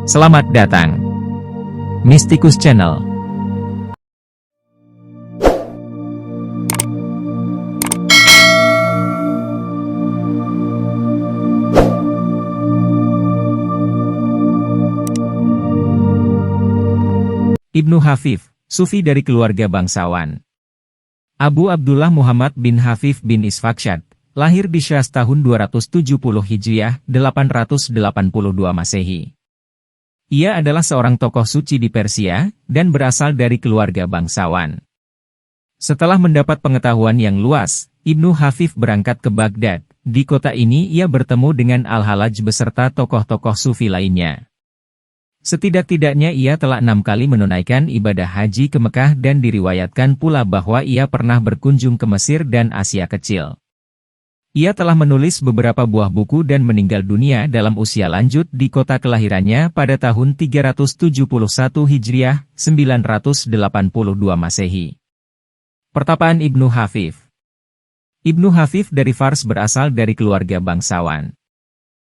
Selamat datang, Mystikus Channel. Ibnu Hafif, Sufi dari keluarga bangsawan. Abu Abdullah Muhammad bin Hafif bin Isfaksyad, lahir di Syaz tahun 270 Hijriah, 882 Masehi. Ia adalah seorang tokoh suci di Persia, dan berasal dari keluarga bangsawan. Setelah mendapat pengetahuan yang luas, Ibnu Hafif berangkat ke Baghdad. Di kota ini ia bertemu dengan Al-Hallaj beserta tokoh-tokoh sufi lainnya. Setidak-tidaknya ia telah 6 kali menunaikan ibadah haji ke Mekah dan diriwayatkan pula bahwa ia pernah berkunjung ke Mesir dan Asia Kecil. Ia telah menulis beberapa buah buku dan meninggal dunia dalam usia lanjut di kota kelahirannya pada tahun 371 Hijriah, 982 Masehi. Pertapaan Ibnu Hafif. Ibnu Hafif dari Fars berasal dari keluarga bangsawan.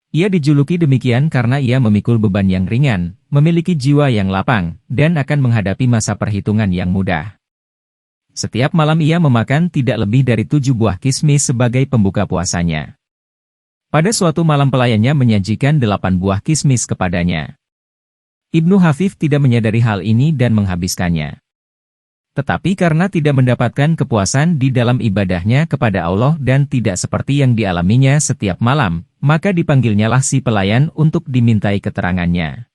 Ia dijuluki demikian karena ia memikul beban yang ringan, memiliki jiwa yang lapang, dan akan menghadapi masa perhitungan yang mudah. Setiap malam ia memakan tidak lebih dari 7 buah kismis sebagai pembuka puasanya. Pada suatu malam pelayannya menyajikan 8 buah kismis kepadanya. Ibnu Hafif tidak menyadari hal ini dan menghabiskannya. Tetapi karena tidak mendapatkan kepuasan di dalam ibadahnya kepada Allah dan tidak seperti yang dialaminya setiap malam, maka dipanggilnyalah si pelayan untuk dimintai keterangannya.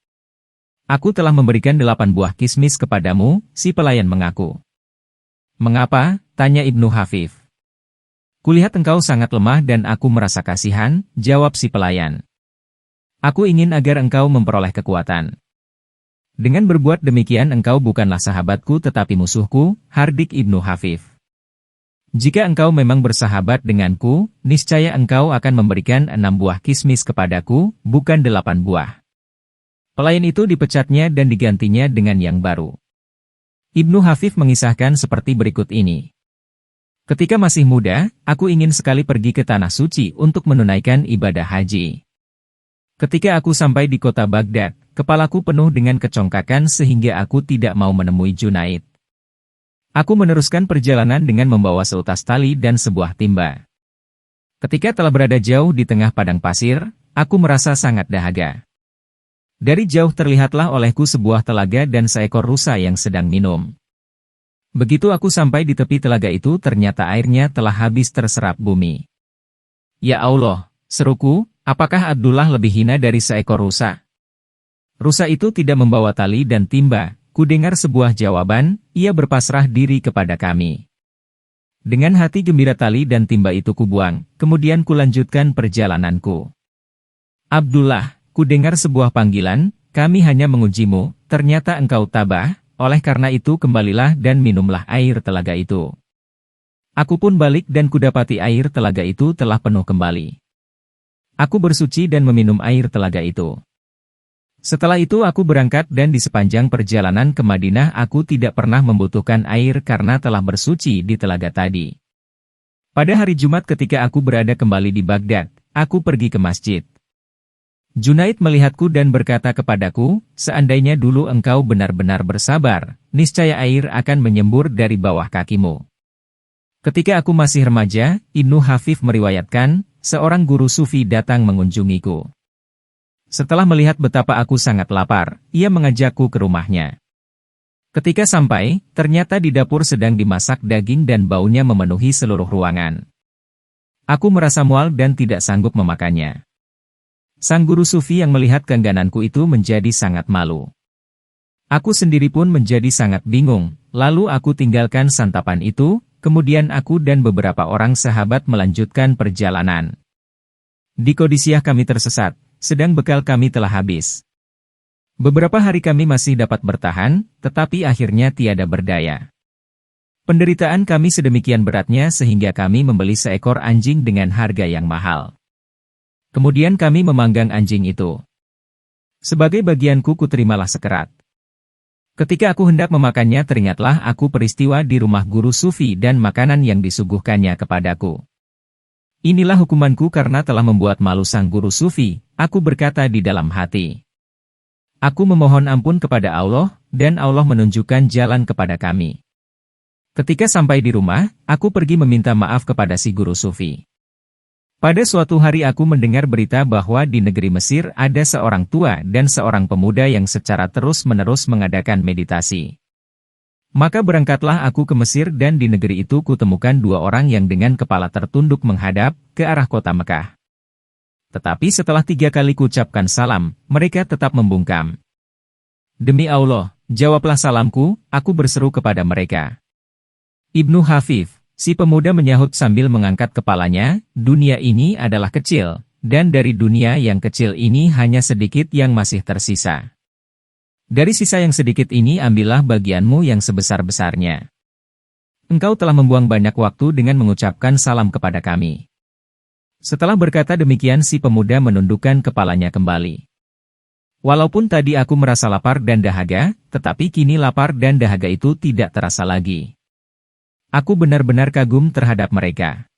"Aku telah memberikan 8 buah kismis kepadamu," si pelayan mengaku. "Mengapa?" tanya Ibnu Hafif. "Kulihat engkau sangat lemah dan aku merasa kasihan," jawab si pelayan. "Aku ingin agar engkau memperoleh kekuatan. Dengan berbuat demikian engkau bukanlah sahabatku tetapi musuhku," hardik Ibnu Hafif. "Jika engkau memang bersahabat denganku, niscaya engkau akan memberikan 6 buah kismis kepadaku, bukan 8 buah." Pelayan itu dipecatnya dan digantinya dengan yang baru. Ibnu Hafif mengisahkan seperti berikut ini. "Ketika masih muda, aku ingin sekali pergi ke Tanah Suci untuk menunaikan ibadah haji. Ketika aku sampai di kota Baghdad, kepalaku penuh dengan kecongkakan sehingga aku tidak mau menemui Junaid. Aku meneruskan perjalanan dengan membawa seutas tali dan sebuah timba. Ketika telah berada jauh di tengah padang pasir, aku merasa sangat dahaga. Dari jauh terlihatlah olehku sebuah telaga dan seekor rusa yang sedang minum. Begitu aku sampai di tepi telaga itu ternyata airnya telah habis terserap bumi. Ya Allah, seruku, apakah Abdullah lebih hina dari seekor rusa? Rusa itu tidak membawa tali dan timba. Kudengar sebuah jawaban, ia berpasrah diri kepada kami. Dengan hati gembira tali dan timba itu kubuang, kemudian kulanjutkan perjalananku. Abdullah, kudengar sebuah panggilan, kami hanya mengujimu, ternyata engkau tabah, oleh karena itu kembalilah dan minumlah air telaga itu. Aku pun balik dan kudapati air telaga itu telah penuh kembali. Aku bersuci dan meminum air telaga itu. Setelah itu aku berangkat dan di sepanjang perjalanan ke Madinah aku tidak pernah membutuhkan air karena telah bersuci di telaga tadi. Pada hari Jumat ketika aku berada kembali di Baghdad, aku pergi ke masjid. Junaid melihatku dan berkata kepadaku, seandainya dulu engkau benar-benar bersabar, niscaya air akan menyembur dari bawah kakimu. Ketika aku masih remaja, Ibnu Hafif meriwayatkan, seorang guru sufi datang mengunjungiku. Setelah melihat betapa aku sangat lapar, ia mengajakku ke rumahnya. Ketika sampai, ternyata di dapur sedang dimasak daging dan baunya memenuhi seluruh ruangan. Aku merasa mual dan tidak sanggup memakannya. Sang guru sufi yang melihat keenggananku itu menjadi sangat malu. Aku sendiri pun menjadi sangat bingung, lalu aku tinggalkan santapan itu, kemudian aku dan beberapa orang sahabat melanjutkan perjalanan. Di Qadisiyah kami tersesat. Sedang bekal kami telah habis. Beberapa hari kami masih dapat bertahan, tetapi akhirnya tiada berdaya. Penderitaan kami sedemikian beratnya sehingga kami membeli seekor anjing dengan harga yang mahal. Kemudian kami memanggang anjing itu. Sebagai bagianku kuterimalah sekerat. Ketika aku hendak memakannya teringatlah aku peristiwa di rumah guru sufi dan makanan yang disuguhkannya kepadaku. Inilah hukumanku karena telah membuat malu sang guru sufi, aku berkata di dalam hati. Aku memohon ampun kepada Allah, dan Allah menunjukkan jalan kepada kami. Ketika sampai di rumah, aku pergi meminta maaf kepada si guru sufi. Pada suatu hari aku mendengar berita bahwa di negeri Mesir ada seorang tua dan seorang pemuda yang secara terus-menerus mengadakan meditasi. Maka berangkatlah aku ke Mesir dan di negeri itu kutemukan dua orang yang dengan kepala tertunduk menghadap ke arah kota Mekah. Tetapi setelah 3 kali kuucapkan salam, mereka tetap membungkam. Demi Allah, jawablah salamku, aku berseru kepada mereka. Ibnu Hafif, si pemuda menyahut sambil mengangkat kepalanya, dunia ini adalah kecil, dan dari dunia yang kecil ini hanya sedikit yang masih tersisa. Dari sisa yang sedikit ini ambillah bagianmu yang sebesar-besarnya. Engkau telah membuang banyak waktu dengan mengucapkan salam kepada kami. Setelah berkata demikian si pemuda menundukkan kepalanya kembali. Walaupun tadi aku merasa lapar dan dahaga, tetapi kini lapar dan dahaga itu tidak terasa lagi. Aku benar-benar kagum terhadap mereka.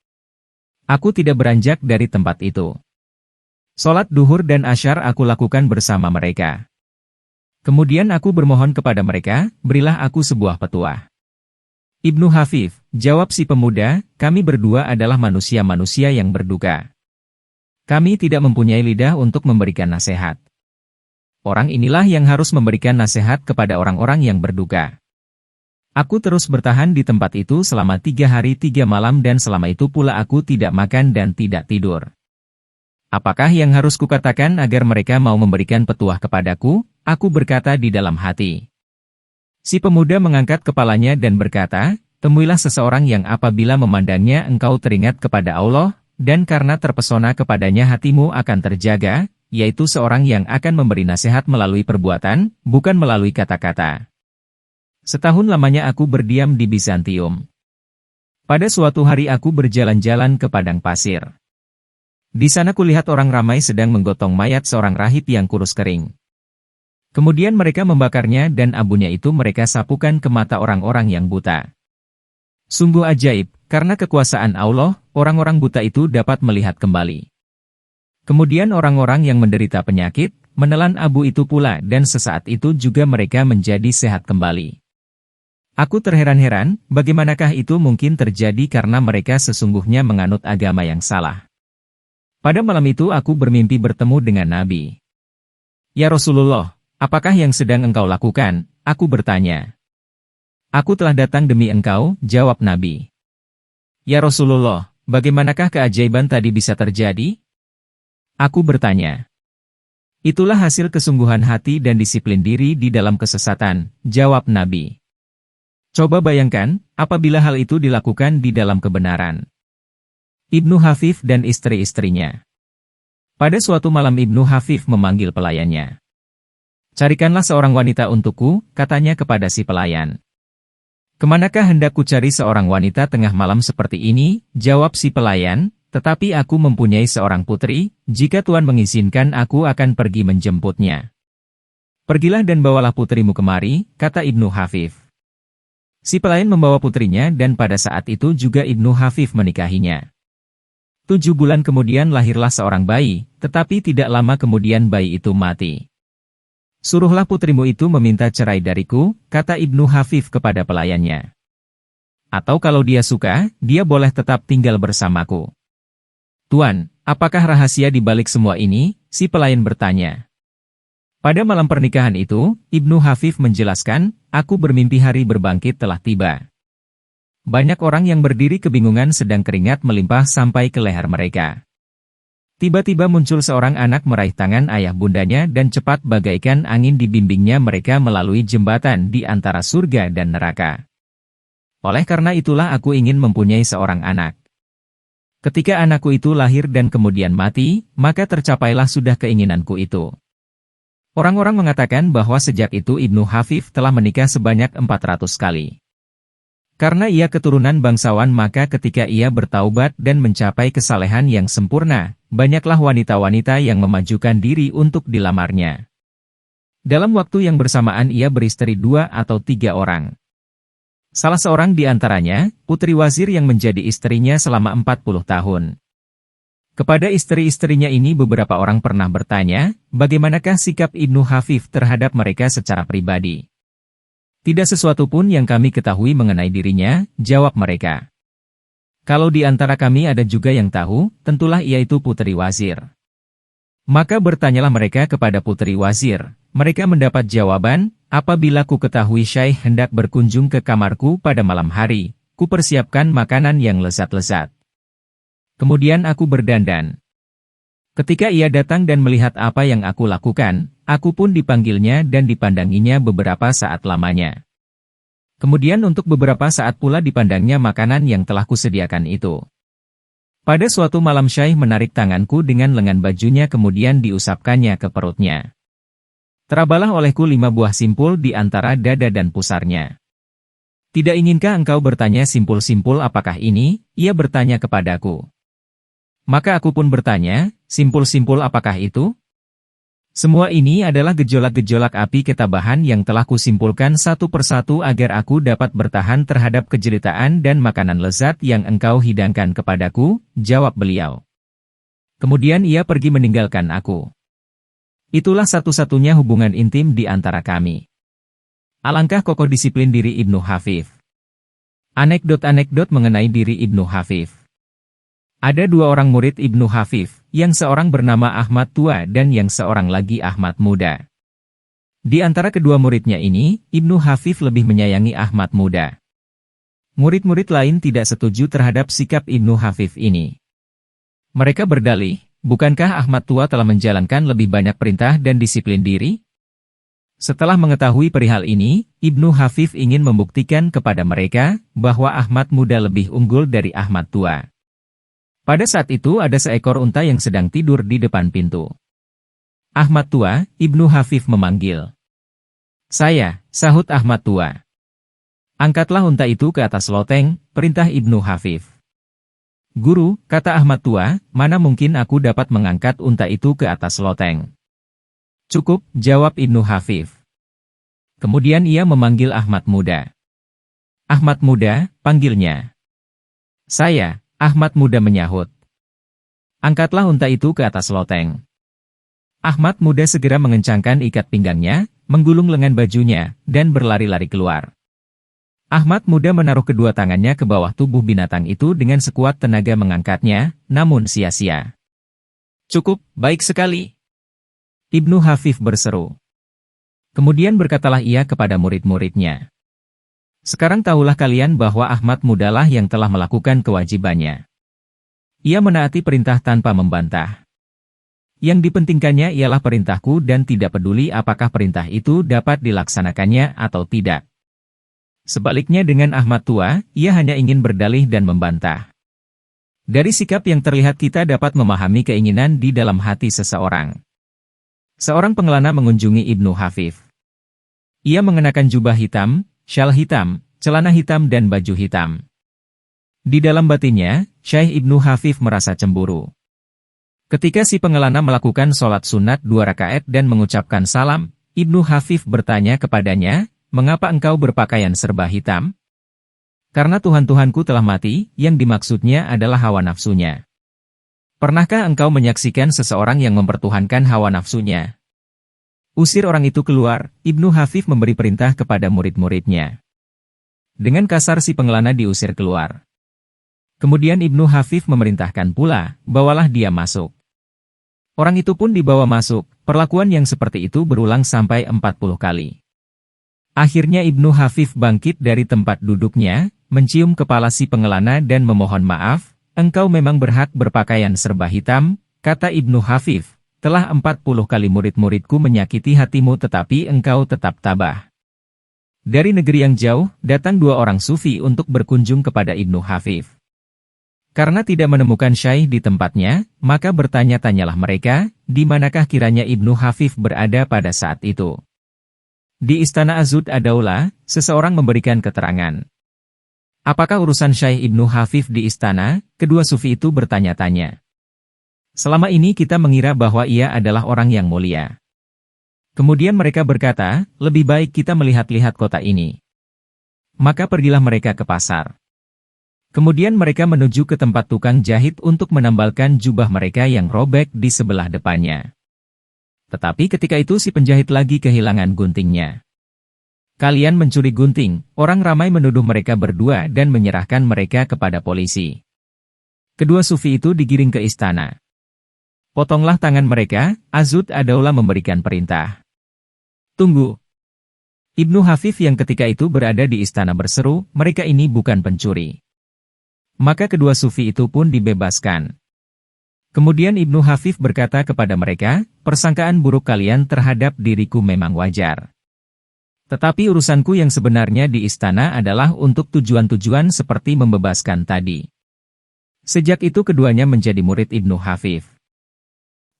Aku tidak beranjak dari tempat itu. Sholat duhur dan asyar aku lakukan bersama mereka. Kemudian aku bermohon kepada mereka, berilah aku sebuah petuah. Ibnu Hafif, jawab si pemuda, kami berdua adalah manusia-manusia yang berduka. Kami tidak mempunyai lidah untuk memberikan nasihat. Orang inilah yang harus memberikan nasihat kepada orang-orang yang berduka. Aku terus bertahan di tempat itu selama 3 hari 3 malam dan selama itu pula aku tidak makan dan tidak tidur. Apakah yang harus kukatakan agar mereka mau memberikan petuah kepadaku? Aku berkata di dalam hati. Si pemuda mengangkat kepalanya dan berkata, temuilah seseorang yang apabila memandangnya engkau teringat kepada Allah, dan karena terpesona kepadanya hatimu akan terjaga, yaitu seorang yang akan memberi nasihat melalui perbuatan, bukan melalui kata-kata. Setahun lamanya aku berdiam di Bizantium. Pada suatu hari aku berjalan-jalan ke padang pasir. Di sana kulihat orang ramai sedang menggotong mayat seorang rahib yang kurus kering. Kemudian mereka membakarnya dan abunya itu mereka sapukan ke mata orang-orang yang buta. Sungguh ajaib, karena kekuasaan Allah, orang-orang buta itu dapat melihat kembali. Kemudian orang-orang yang menderita penyakit, menelan abu itu pula dan sesaat itu juga mereka menjadi sehat kembali. Aku terheran-heran, bagaimanakah itu mungkin terjadi karena mereka sesungguhnya menganut agama yang salah. Pada malam itu aku bermimpi bertemu dengan Nabi. Ya Rasulullah, apakah yang sedang engkau lakukan? Aku bertanya. Aku telah datang demi engkau, jawab Nabi. Ya Rasulullah, bagaimanakah keajaiban tadi bisa terjadi? Aku bertanya. Itulah hasil kesungguhan hati dan disiplin diri di dalam kesesatan, jawab Nabi. Coba bayangkan, apabila hal itu dilakukan di dalam kebenaran. Ibnu Hafif dan istri-istrinya. Pada suatu malam Ibnu Hafif memanggil pelayannya. Carikanlah seorang wanita untukku, katanya kepada si pelayan. Kemanakah hendak ku cari seorang wanita tengah malam seperti ini? Jawab si pelayan, tetapi aku mempunyai seorang putri, jika Tuhan mengizinkan aku akan pergi menjemputnya. Pergilah dan bawalah putrimu kemari, kata Ibnu Hafif. Si pelayan membawa putrinya dan pada saat itu juga Ibnu Hafif menikahinya. 7 bulan kemudian lahirlah seorang bayi, tetapi tidak lama kemudian bayi itu mati. Suruhlah putrimu itu meminta cerai dariku, kata Ibnu Hafif kepada pelayannya. Atau kalau dia suka, dia boleh tetap tinggal bersamaku. Tuan, apakah rahasia di balik semua ini? Si pelayan bertanya. Pada malam pernikahan itu, Ibnu Hafif menjelaskan, aku bermimpi hari berbangkit telah tiba. Banyak orang yang berdiri kebingungan sedang keringat melimpah sampai ke leher mereka. Tiba-tiba muncul seorang anak meraih tangan ayah bundanya dan cepat bagaikan angin dibimbingnya mereka melalui jembatan di antara surga dan neraka. Oleh karena itulah aku ingin mempunyai seorang anak. Ketika anakku itu lahir dan kemudian mati, maka tercapailah sudah keinginanku itu. Orang-orang mengatakan bahwa sejak itu Ibnu Hafif telah menikah sebanyak 400 kali. Karena ia keturunan bangsawan maka ketika ia bertaubat dan mencapai kesalehan yang sempurna, banyaklah wanita-wanita yang memajukan diri untuk dilamarnya. Dalam waktu yang bersamaan ia beristri 2 atau 3 orang. Salah seorang di antaranya, putri wazir yang menjadi istrinya selama 40 tahun. Kepada istri-istrinya ini beberapa orang pernah bertanya, bagaimanakah sikap Ibnu Hafif terhadap mereka secara pribadi. Tidak sesuatu pun yang kami ketahui mengenai dirinya, jawab mereka. Kalau di antara kami ada juga yang tahu, tentulah ia itu putri wazir. Maka bertanyalah mereka kepada putri wazir. Mereka mendapat jawaban, apabila ku ketahui Syekh hendak berkunjung ke kamarku pada malam hari, ku persiapkan makanan yang lezat-lezat. Kemudian aku berdandan. Ketika ia datang dan melihat apa yang aku lakukan, aku pun dipanggilnya dan dipandanginya beberapa saat lamanya. Kemudian untuk beberapa saat pula dipandangnya makanan yang telah kusediakan itu. Pada suatu malam Syekh menarik tanganku dengan lengan bajunya kemudian diusapkannya ke perutnya. Terabalah olehku 5 buah simpul di antara dada dan pusarnya. Tidak inginkah engkau bertanya simpul-simpul apakah ini? Ia bertanya kepadaku. Maka aku pun bertanya, simpul-simpul apakah itu? Semua ini adalah gejolak-gejolak api ketabahan yang telah kusimpulkan satu persatu agar aku dapat bertahan terhadap kejeritaan dan makanan lezat yang engkau hidangkan kepadaku, jawab beliau. Kemudian ia pergi meninggalkan aku. Itulah satu-satunya hubungan intim di antara kami. Alangkah kokoh disiplin diri Ibnu Hafif. Anekdot-anekdot mengenai diri Ibnu Hafif. Ada 2 orang murid Ibnu Hafif, yang seorang bernama Ahmad Tua dan yang seorang lagi Ahmad Muda. Di antara kedua muridnya ini, Ibnu Hafif lebih menyayangi Ahmad Muda. Murid-murid lain tidak setuju terhadap sikap Ibnu Hafif ini. Mereka berdalih, bukankah Ahmad Tua telah menjalankan lebih banyak perintah dan disiplin diri? Setelah mengetahui perihal ini, Ibnu Hafif ingin membuktikan kepada mereka bahwa Ahmad Muda lebih unggul dari Ahmad Tua. Pada saat itu ada seekor unta yang sedang tidur di depan pintu. Ahmad Tua, Ibnu Hafif memanggil. Saya, sahut Ahmad Tua. Angkatlah unta itu ke atas loteng, perintah Ibnu Hafif. Guru, kata Ahmad Tua, mana mungkin aku dapat mengangkat unta itu ke atas loteng. Cukup, jawab Ibnu Hafif. Kemudian ia memanggil Ahmad Muda. Ahmad Muda, panggilnya. Saya, Ahmad Muda menyahut. Angkatlah unta itu ke atas loteng. Ahmad Muda segera mengencangkan ikat pinggangnya, menggulung lengan bajunya, dan berlari-lari keluar. Ahmad Muda menaruh kedua tangannya ke bawah tubuh binatang itu dengan sekuat tenaga mengangkatnya, namun sia-sia. Cukup, baik sekali. Ibnu Hafif berseru. Kemudian berkatalah ia kepada murid-muridnya. Sekarang tahulah kalian bahwa Ahmad Mudalah yang telah melakukan kewajibannya. Ia menaati perintah tanpa membantah. Yang dipentingkannya ialah perintahku dan tidak peduli apakah perintah itu dapat dilaksanakannya atau tidak. Sebaliknya dengan Ahmad Tua, ia hanya ingin berdalih dan membantah. Dari sikap yang terlihat kita dapat memahami keinginan di dalam hati seseorang. Seorang pengelana mengunjungi Ibnu Hafif. Ia mengenakan jubah hitam, syal hitam, celana hitam dan baju hitam. Di dalam batinnya, Syekh Ibnu Hafif merasa cemburu. Ketika si pengelana melakukan sholat sunat 2 rakaat dan mengucapkan salam, Ibnu Hafif bertanya kepadanya, mengapa engkau berpakaian serba hitam? Karena Tuhan-Tuhanku telah mati, yang dimaksudnya adalah hawa nafsunya. Pernahkah engkau menyaksikan seseorang yang mempertuhankan hawa nafsunya? Usir orang itu keluar, Ibnu Hafif memberi perintah kepada murid-muridnya. Dengan kasar si pengelana diusir keluar. Kemudian Ibnu Hafif memerintahkan pula, bawalah dia masuk. Orang itu pun dibawa masuk, perlakuan yang seperti itu berulang sampai 40 kali. Akhirnya Ibnu Hafif bangkit dari tempat duduknya, mencium kepala si pengelana dan memohon maaf, engkau memang berhak berpakaian serba hitam, kata Ibnu Hafif. Telah 40 kali murid-muridku menyakiti hatimu tetapi engkau tetap tabah. Dari negeri yang jauh, datang 2 orang sufi untuk berkunjung kepada Ibnu Hafif. Karena tidak menemukan Syekh di tempatnya, maka bertanya-tanyalah mereka, di manakah kiranya Ibnu Hafif berada pada saat itu. Di istana Azud Ad-Daulah, seseorang memberikan keterangan. Apakah urusan Syekh Ibnu Hafif di istana? Kedua sufi itu bertanya-tanya. Selama ini kita mengira bahwa ia adalah orang yang mulia. Kemudian mereka berkata, lebih baik kita melihat-lihat kota ini. Maka pergilah mereka ke pasar. Kemudian mereka menuju ke tempat tukang jahit untuk menambalkan jubah mereka yang robek di sebelah depannya. Tetapi ketika itu si penjahit lagi kehilangan guntingnya. Kalian mencuri gunting, orang ramai menuduh mereka berdua dan menyerahkan mereka kepada polisi. Kedua sufi itu digiring ke istana. Potonglah tangan mereka, Azud ad-Daula memberikan perintah. Tunggu. Ibnu Hafif yang ketika itu berada di istana berseru, mereka ini bukan pencuri. Maka kedua sufi itu pun dibebaskan. Kemudian Ibnu Hafif berkata kepada mereka, persangkaan buruk kalian terhadap diriku memang wajar. Tetapi urusanku yang sebenarnya di istana adalah untuk tujuan-tujuan seperti membebaskan tadi. Sejak itu keduanya menjadi murid Ibnu Hafif.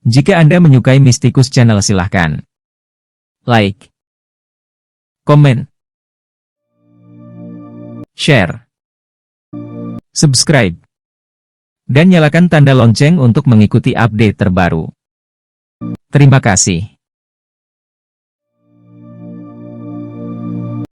Jika Anda menyukai Mistikus Channel silahkan like, komen, share, subscribe, dan nyalakan tanda lonceng untuk mengikuti update terbaru. Terima kasih.